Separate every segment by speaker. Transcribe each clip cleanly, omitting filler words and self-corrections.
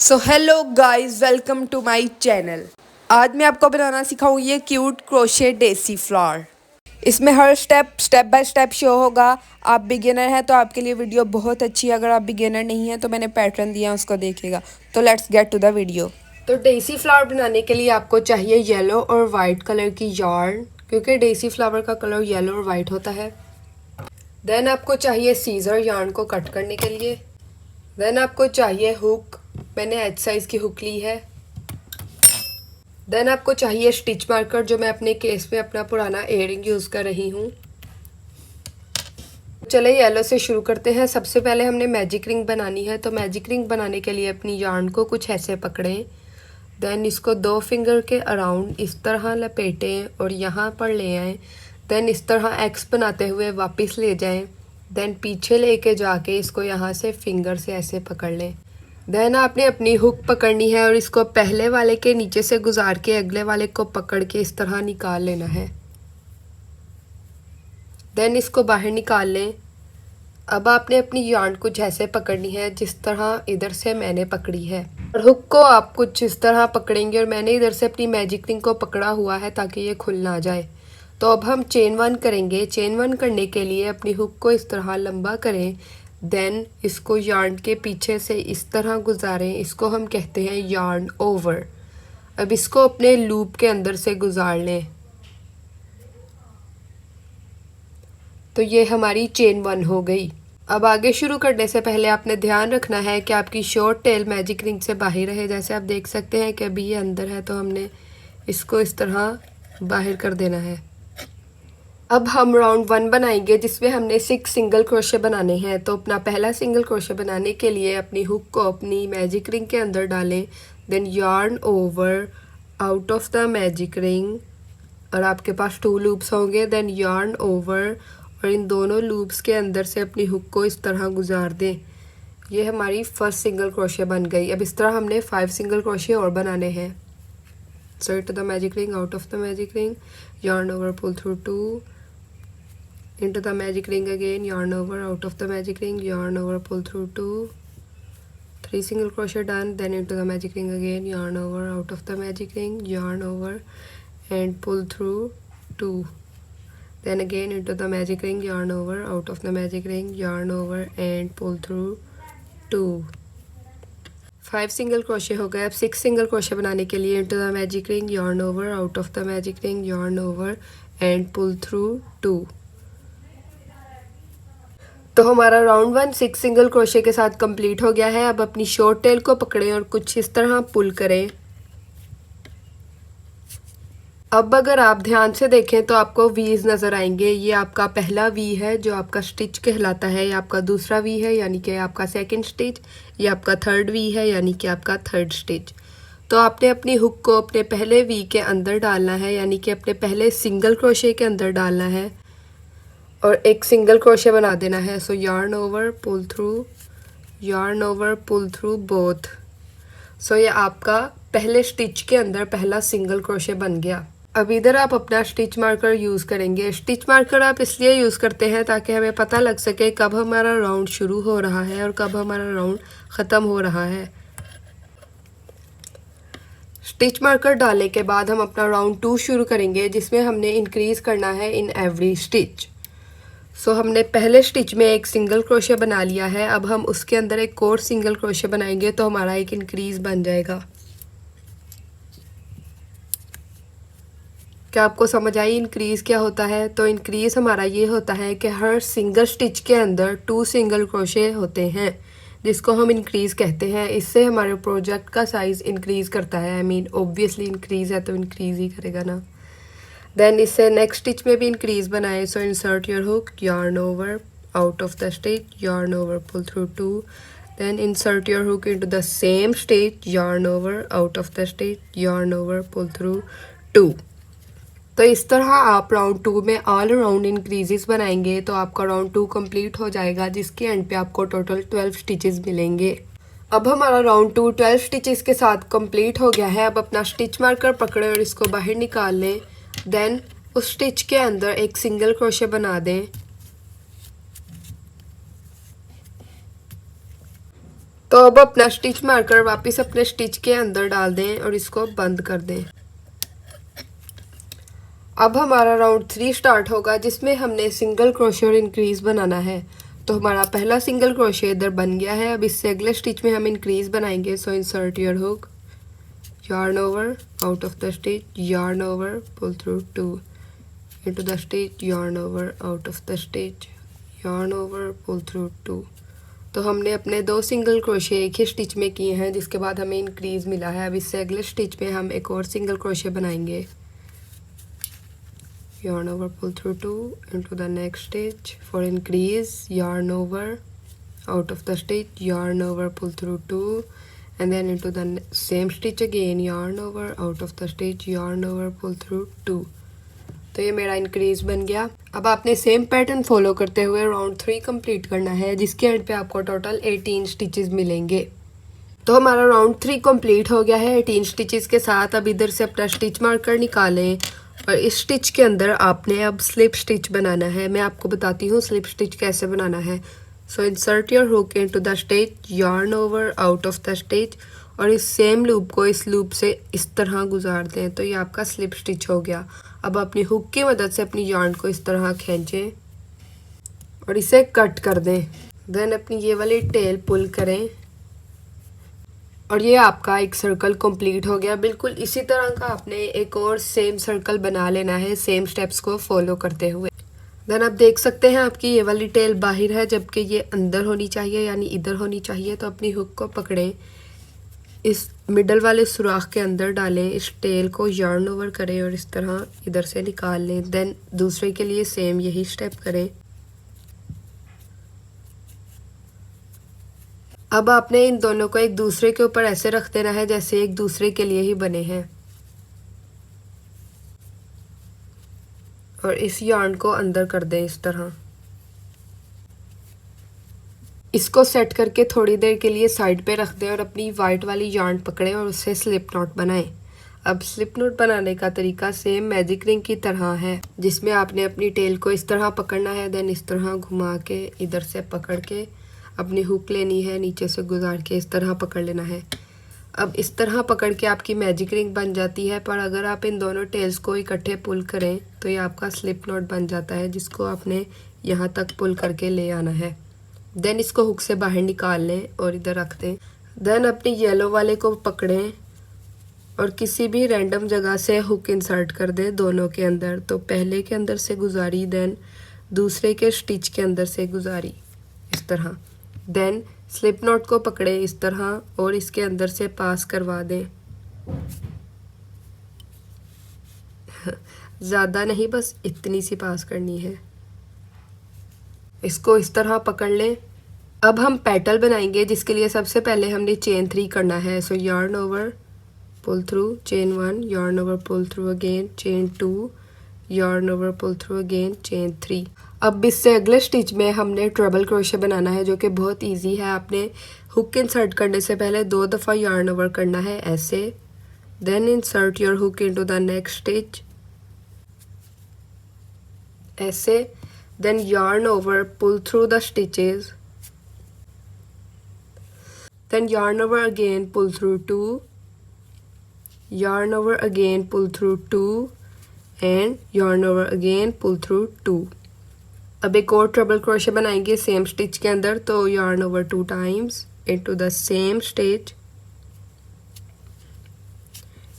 Speaker 1: So hello guys, welcome to my channel. आज मैं आपको बनाना सिखाऊंगी ये क्यूट क्रोशे डेसी फ्लावर। इसमें हर स्टेप बाय स्टेप शो होगा। आप बिगिनर हैं तो आपके लिए वीडियो बहुत अच्छी है। अगर आप बिगिनर नहीं हैं तो मैंने पैटर्न दिया है, उसको देखिएगा। तो let's get to the video. तो डेसी फ्लावर बनाने के लिए आपको चाहिए येलो और वाइट कलर की यार्न, क्योंकि डेसी फ्लावर का कलर येलो और वाइट होता है। देन आपको चाहिए सीजर यार्न को कट करने के लिए। देन आपको चाहिए हुक, मैंने एच साइज की हुक ली है। देन आपको चाहिए स्टिच मार्कर, जो मैं अपने केस में अपना पुराना इयररिंग यूज़ कर रही हूँ। चले येलो से शुरू करते हैं। सबसे पहले हमने मैजिक रिंग बनानी है। तो मैजिक रिंग बनाने के लिए अपनी यार्न को कुछ ऐसे पकड़ें। देन इसको 2 फिंगर के अराउंड इस तरह लपेटें और यहाँ पर ले आएँ। देन इस तरह एक्स बनाते हुए वापस ले जाएं। देन पीछे लेके जाके इसको यहाँ से फिंगर से ऐसे पकड़ लें। देन आपने अपनी हुक पकड़नी है और इसको पहले वाले के नीचे से गुजार के अगले वाले को पकड़ के इस तरह निकाल लेना है। देन इसको बाहर निकाल लें। अब आपने अपनी यार्न कुछ ऐसे पकड़नी है जिस तरह इधर से मैंने पकड़ी है, और हुक को आप कुछ इस तरह पकड़ेंगे और मैंने इधर से अपनी मैजिक रिंग को पकड़ा हुआ है ताकि ये खुल ना जाए। तो अब हम चेन 1 करेंगे। चेन 1 करने के लिए अपनी हुक को इस तरह लंबा करें। देन इसको यार्न के पीछे से इस तरह गुजारें। इसको हम कहते हैं यार्न ओवर। अब इसको अपने लूप के अंदर से गुजार लें। तो ये हमारी चेन 1 हो गई। अब आगे शुरू करने से पहले आपने ध्यान रखना है कि आपकी शॉर्ट टेल मैजिक रिंग से बाहर रहे। जैसे आप देख सकते हैं कि अभी ये अंदर है, तो हमने इसको इस तरह बाहर कर देना है। अब हम राउंड 1 बनाएंगे जिसमें हमने 6 सिंगल क्रोशे बनाने हैं। तो अपना पहला सिंगल क्रोशे बनाने के लिए अपनी हुक को अपनी मैजिक रिंग के अंदर डालें। Then yarn over out of the magic ring, और आपके पास 2 लूप्स होंगे। देन यार्न ओवर, और इन दोनों लूप्स के अंदर से अपनी हुक को इस तरह गुजार दें। ये हमारी फर्स्ट सिंगल क्रोशे बन गई। अब इस तरह हमने 5 सिंगल क्रोशे और बनाने हैं। So into the magic ring, out of the magic ring, yarn over, pull through 2, into the magic ring again, yarn over, out of the magic ring, yarn over, pull through 2, 3 single crochet done. Then into the magic ring again, yarn over, out of the magic ring, yarn over and pull through 2. Then again into the magic ring, yarn over, out of the magic ring, yarn over and pull through 2. 5 single crochet हो गए। अब 6 single crochet बनाने के लिए into the magic ring, yarn over, out of the magic ring, yarn over and pull through 2। तो हमारा round 1 6 single crochet के साथ कंप्लीट हो गया है। अब अपनी शॉर्ट टेल को पकड़ें और कुछ इस तरह पुल करें। अब अगर आप ध्यान से देखें तो आपको वीज नज़र आएंगे। ये आपका पहला वी है जो आपका स्टिच कहलाता है। ये आपका दूसरा वी है यानी कि आपका सेकंड स्टिच। ये आपका थर्ड वी है यानी कि आपका थर्ड स्टिच। तो आपने अपनी हुक को अपने पहले वी के अंदर डालना है, यानी कि अपने पहले सिंगल क्रोशे के अंदर डालना है और एक सिंगल क्रोशे बना देना है। So yarn over, pull through, yarn over, pull through both. So ये आपका पहले स्टिच के अंदर पहला सिंगल क्रोशे बन गया। अब इधर आप अपना स्टिच मार्कर यूज़ करेंगे। स्टिच मार्कर आप इसलिए यूज़ करते हैं ताकि हमें पता लग सके कब हमारा राउंड शुरू हो रहा है और कब हमारा राउंड ख़त्म हो रहा है। स्टिच मार्कर डालने के बाद हम अपना राउंड 2 शुरू करेंगे जिसमें हमने इंक्रीज़ करना है इन एवरी स्टिच। सो हमने पहले स्टिच में एक सिंगल क्रोशे बना लिया है। अब हम उसके अंदर एक और सिंगल क्रोशे बनाएंगे तो हमारा एक इंक्रीज़ बन जाएगा। क्या आपको समझ आई इंक्रीज़ क्या होता है? तो इंक्रीज़ हमारा ये होता है कि हर सिंगल स्टिच के अंदर 2 सिंगल क्रोशे होते हैं जिसको हम इंक्रीज़ कहते हैं। इससे हमारे प्रोजेक्ट का साइज़ इंक्रीज़ करता है। आई मीन ऑब्वियसली इंक्रीज़ है तो इंक्रीज़ ही करेगा ना। देन इससे नेक्स्ट स्टिच में भी इंक्रीज़ बनाए। So insert your hook, yarn over, out of the stitch, yarn over, pull through 2, then insert your hook into the same stitch, yarn over, out of the stitch, yarn over, pull through 2। तो इस तरह आप round 2 में all round increases बनाएंगे तो आपका round 2 complete हो जाएगा, जिसके एंड पे आपको टोटल 12 स्टिचेस मिलेंगे। अब हमारा राउंड 2 12 स्टिचेस के साथ कंप्लीट हो गया है। अब अपना स्टिच मार्कर पकड़ें और इसको बाहर निकाल लें। देन उस स्टिच के अंदर एक सिंगल क्रोशे बना दें। तो अब अपना स्टिच मारकर वापस अपने स्टिच के अंदर डाल दें और इसको बंद कर दें। अब हमारा राउंड 3 स्टार्ट होगा जिसमें हमने सिंगल क्रोशे और इंक्रीज बनाना है। तो हमारा पहला सिंगल क्रोशे इधर बन गया है। अब इससे अगले स्टिच में हम इंक्रीज बनाएंगे। So insert your hook, yarn over, out of the stitch, yarn over, pull through 2, into the stitch, yarn over, out of the stitch, yarn over, pull through 2। तो हमने अपने 2 सिंगल क्रोशे एक ही stitch में किए हैं जिसके बाद हमें इंक्रीज मिला है। अब इससे अगले स्टिच में हम एक और सिंगल क्रोशे बनाएंगे। yarn over, pull through 2, into the next stitch, for increase, yarn over, out of the stitch, yarn over, pull through 2, and then into the same stitch again, yarn over, out of the stitch, yarn over, pull through 2। तो ये मेरा increase बन गया। अब आपने same pattern follow करते हुए round 3 complete करना है जिसके एंड पे आपको टोटल 18 स्टिचेस मिलेंगे। तो हमारा राउंड 3 कंप्लीट हो गया है 18 स्टिचेस के साथ। अब इधर से अपना स्टिच मार्कर निकालें और इस स्टिच के अंदर आपने अब स्लिप स्टिच बनाना है। मैं आपको बताती हूँ स्लिप स्टिच कैसे बनाना है। So insert your hook into the stitch, yarn over, out of the stitch, और इस सेम लूप को इस लूप से इस तरह गुजार दें। तो ये आपका स्लिप स्टिच हो गया। अब अपनी हुक की मदद से अपनी yarn को इस तरह खींचें और इसे कट कर दें। देन अपनी ये वाली टेल पुल करें और ये आपका एक सर्कल कंप्लीट हो गया। बिल्कुल इसी तरह का आपने एक और सेम सर्कल बना लेना है सेम स्टेप्स को फॉलो करते हुए। देन आप देख सकते हैं आपकी ये वाली टेल बाहर है जबकि ये अंदर होनी चाहिए यानी इधर होनी चाहिए। तो अपनी हुक को पकड़ें, इस मिडल वाले सुराख के अंदर डालें, इस टेल को yarn ओवर करें और इस तरह इधर से निकाल लें। देन दूसरे के लिए सेम यही स्टेप करें। अब आपने इन दोनों को एक दूसरे के ऊपर ऐसे रख देना है जैसे एक दूसरे के लिए ही बने हैं और इस yarn को अंदर कर दें इस तरह। इसको सेट करके थोड़ी देर के लिए साइड पे रख दें और अपनी वाइट वाली yarn पकड़ें और उससे स्लिप नॉट बनाएं। अब स्लिप नॉट बनाने का तरीका सेम मैजिक रिंग की तरह है जिसमें आपने अपनी टेल को इस तरह पकड़ना है, देन इस तरह घुमा के इधर से पकड़ के अपनी हुक लेनी है, नीचे से गुजार के इस तरह पकड़ लेना है। अब इस तरह पकड़ के आपकी मैजिक रिंग बन जाती है। पर अगर आप इन दोनों टेल्स को इकट्ठे पुल करें तो ये आपका स्लिप नॉट बन जाता है जिसको आपने यहाँ तक पुल करके ले आना है। देन इसको हुक से बाहर निकाल लें और इधर रख दें। देन अपनी येलो वाले को पकड़ें और किसी भी रैंडम जगह से हुक इंसर्ट कर दें दोनों के अंदर। तो पहले के अंदर से गुजारी, देन दूसरे के स्टिच के अंदर से गुजारी इस तरह। देन स्लिप नॉट को पकड़े इस तरह और इसके अंदर से पास करवा दें। ज़्यादा नहीं, बस इतनी सी पास करनी है। इसको इस तरह पकड़ लें। अब हम पेटल बनाएंगे जिसके लिए सबसे पहले हमने चेन 3 करना है। So yarn over, pull through, chain 1, yarn over, pull through again, chain 2, yarn over, pull through again, chain 3। अब इससे अगले स्टिच में हमने ट्रिपल क्रोशे बनाना है जो कि बहुत इजी है। आपने हुक इंसर्ट करने से पहले 2 दफ़ा yarn ओवर करना है ऐसे। Then insert your hook into the next stitch ऐसे। Then yarn over, pull through the stitches, then yarn over again, pull through 2, yarn over again, pull through 2, and yarn over again, pull through 2। अब एक और triple crochet बनाएंगे same stitch के अंदर। तो yarn over 2 times into the same stitch,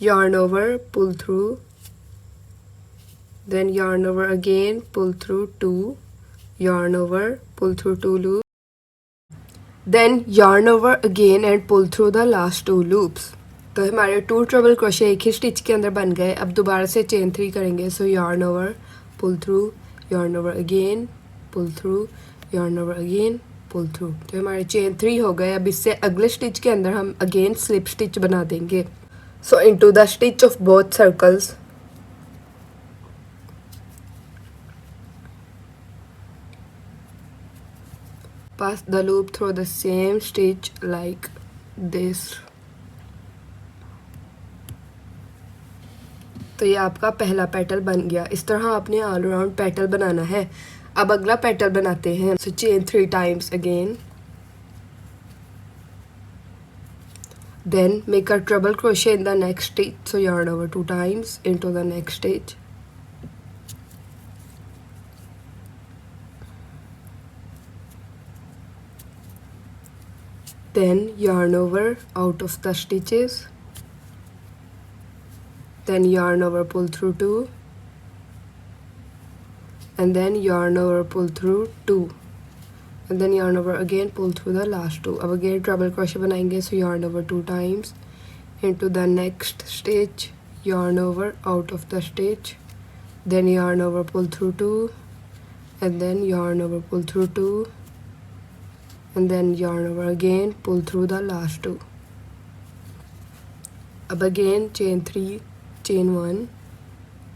Speaker 1: yarn over, pull through, then yarn over again, pull through 2, yarn over, pull through 2 loops, then yarn over again and pull through the last 2 loops। तो हमारे 2 triple crochet एक ही stitch के अंदर बन गए। अब दोबारा से चेन 3 करेंगे। सो yarn over, pull through, yarn over again, pull through, yarn over again, pull through। तो हमारे चेन 3 हो गए। अब इससे अगले स्टिच के अंदर हम अगेन स्लिप स्टिच बना देंगे। सो into the stitch of both circles, pass the loop through the same stitch like this। तो ये आपका पहला पेटल बन गया। इस तरह आपने ऑल राउंड पेटल बनाना है। अब अगला पेटल बनाते हैं। So chain 3 times again, Then make a treble crochet in the next stitch, so yarn over 2 times into the next stitch. Then yarn over out of the stitches, then yarn over, pull through 2, and then yarn over, pull through 2, and then yarn over again, pull through the last 2. अब again treble crochet बनाएंगे, so yarn over 2 times into the next stitch, yarn over out of the stitch, then yarn over, pull through 2, and then yarn over, pull through 2, and then yarn over again, pull through the last 2. अब again chain 3, chain 1,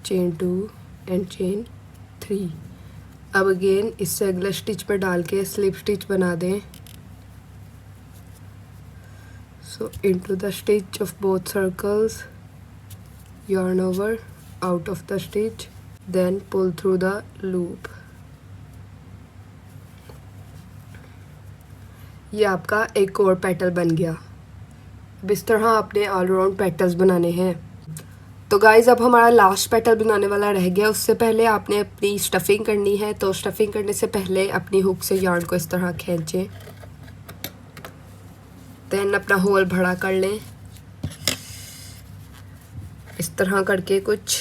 Speaker 1: chain 2 and chain 3. अब again इससे अगला stitch पर डाल के slip stitch बना दें. So into the stitch of both circles, yarn over out of the stitch, then pull through the loop. ये आपका एक और पेटल बन गया. अब इस तरह आपने ऑल राउंड पेटल्स बनाने हैं. तो गाइज़ अब हमारा लास्ट पेटल बनाने वाला रह गया. उससे पहले आपने अपनी स्टफिंग करनी है. तो स्टफिंग करने से पहले अपनी हुक से यार्न को इस तरह खींचें, देन अपना होल बड़ा कर लें. इस तरह करके कुछ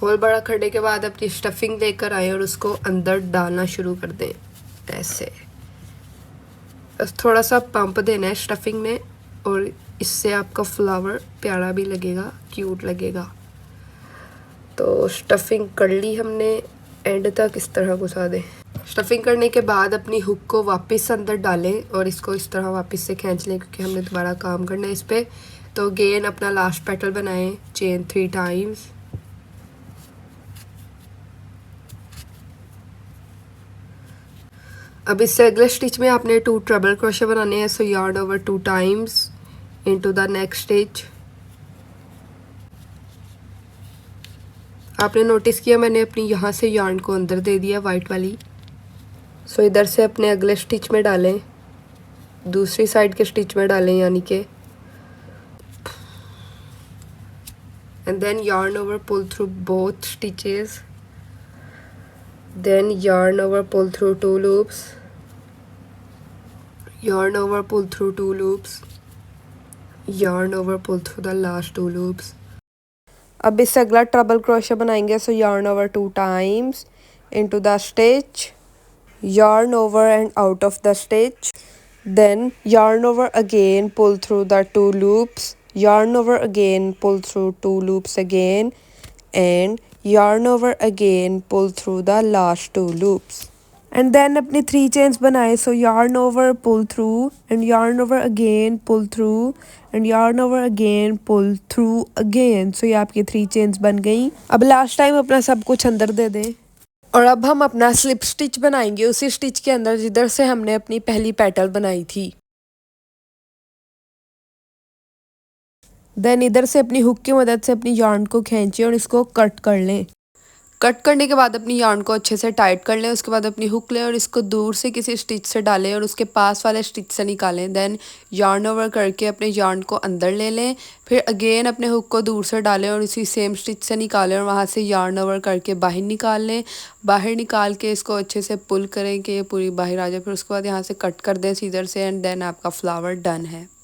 Speaker 1: होल बड़ा करने के बाद अपनी स्टफिंग लेकर आए और उसको अंदर डालना शुरू कर दें. ऐसे बस थोड़ा सा पंप देना है स्टफिंग में, और इससे आपका फ्लावर प्यारा भी लगेगा, क्यूट लगेगा. तो स्टफिंग कर ली हमने, एंड तक इस तरह घुसा दें. स्टफिंग करने के बाद अपनी हुक को वापस अंदर डालें और इसको इस तरह वापस से खींच लें, क्योंकि हमने दोबारा काम करना है इस पर. तो अगेन अपना लास्ट पेटल बनाएं, चेन 3 टाइम्स, अब इससे अगले स्टिच में आपने 2 ट्रिपल क्रोशे बनाने हैं. So yarn over 2 times into the next stitch. आपने नोटिस किया मैंने अपनी यहाँ से यार्न को अंदर दे दिया वाइट वाली. सो इधर से अपने अगले स्टिच में डालें, दूसरी साइड के स्टिच में डालें यानी कि, and then yarn over, pull through both stitches, then yarn over, pull through 2 loops, yarn over, pull through 2 loops, yarn over, pull through the last 2 loops. अब इससे अगला ट्रिपल क्रोशे बनाएंगे. सो yarn over 2 times into the stitch, yarn over and out of the stitch, then yarn over again, pull through the 2 loops, yarn over again, pull through 2 loops again, and yarn over again, pull through the last 2 loops, and then अपनी 3 chains बनाए. So yarn over, pull through, and yarn over again, pull through, and yarn over again, pull through again. So ये आपकी 3 chains बन गई. अब last time अपना सब कुछ अंदर दे दें, और अब हम अपना स्लिप स्टिच बनाएंगे उसी स्टिच के अंदर जिधर से हमने अपनी पहली पेटल बनाई थी. देन इधर से अपनी हुक की मदद से अपनी यार्न को खींचें और इसको कट कर लें. कट करने के बाद अपनी यार्न को अच्छे से टाइट कर लें. उसके बाद अपनी हुक लें और इसको दूर से किसी स्टिच से डालें और उसके पास वाले स्टिच से निकालें. देन यार्न ओवर करके अपने यार्न को अंदर ले लें. फिर अगेन अपने हुक को दूर से डालें और इसी सेम स्टिच से निकालें और वहाँ से यार्न ओवर करके बाहर निकाल लें. बाहर निकाल के इसको अच्छे से पुल करें कि ये पूरी बाहर आ जाए. फिर उसके बाद यहाँ से कट कर दें सीधर से, एंड देन आपका फ्लावर डन है.